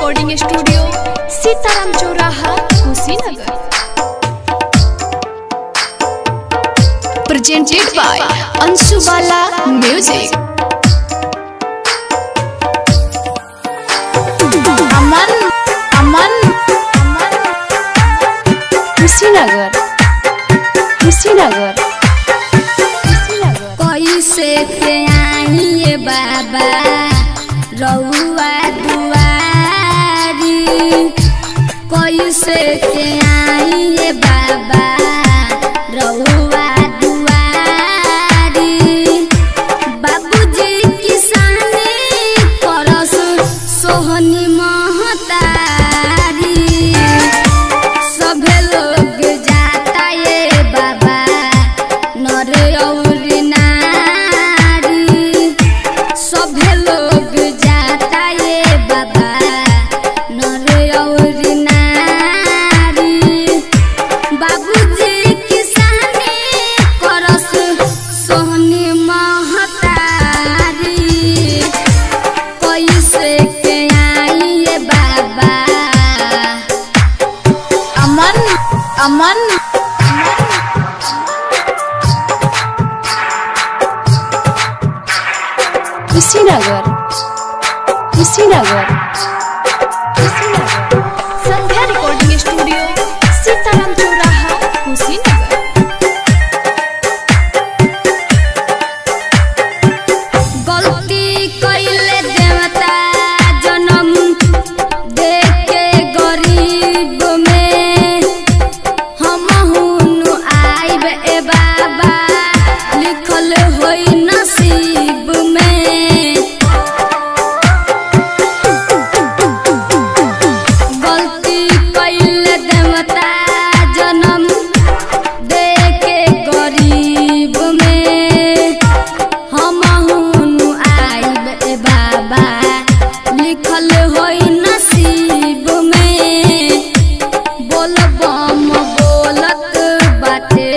Recording studio Sitaram Chauraha Kushinagar. Presented by Anshubala music. Aman Aman Kushinagar Kushinagar. कैसे के आई बाबा रउआ दुआरी, कैसे के आई बाबा रउआ दुआरी। बाबूजी किसानी करस सोहनी महतारी, सभे लोग जाता ये बाबा नर और नारी, सभे लोग जाता ये बाबा नर और नारी। बाबूजी किसानी करस सोहनी महतारी, कैसे के आई ये बाबा। अमन अमन कुशीनगर कुशीनगर कुशीनगर। संध्या रिकॉर्डिंग स्टूडियो सीताराम चौराहा कुशीनगर। गलती कइले देवता जन्म देके गरीब में, हम हुनु आइब ए बाबा लिखल होई नसीब में। गलती कइले देवता जन्म देके गरीब में, हम हुनु आइब ए बाबा लिखल होई नसीब में। बोल बम बोलत बाटे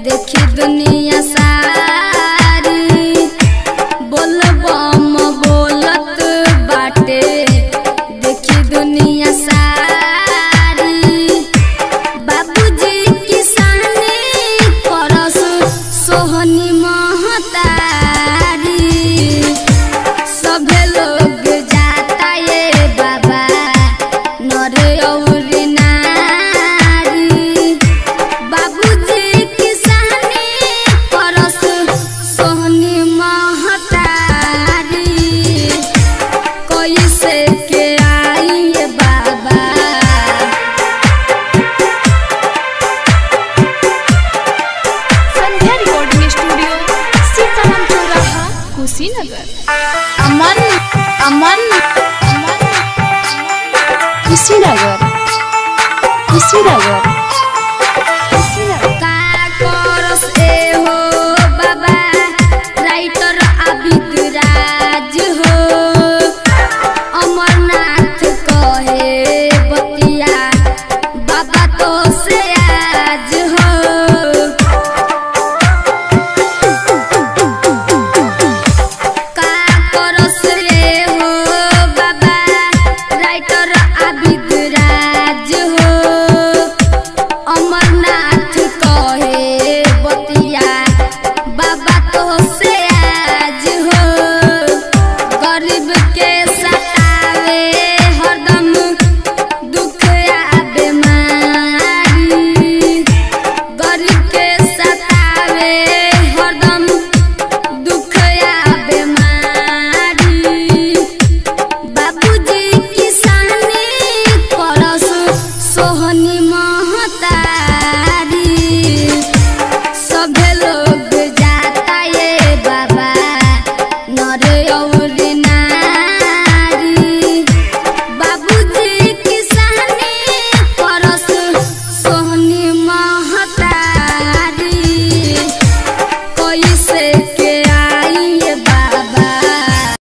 देखी दुनिया सारी, बोल बम बोलत बाटे देखी दुनिया सारी। बाबूजी किसानी करस सोहनी महतारी, सभे लोग जाता ये बाबा नर और नारी। बाबूजी किसानी करस सोहनी महतारी, कैसे के आई ये बाबा। संध्या रिकॉर्डिंग स्टूडियो सीताराम चौराहा कुशीनगर। अमन अमन कुशीनगर कुशीनगर।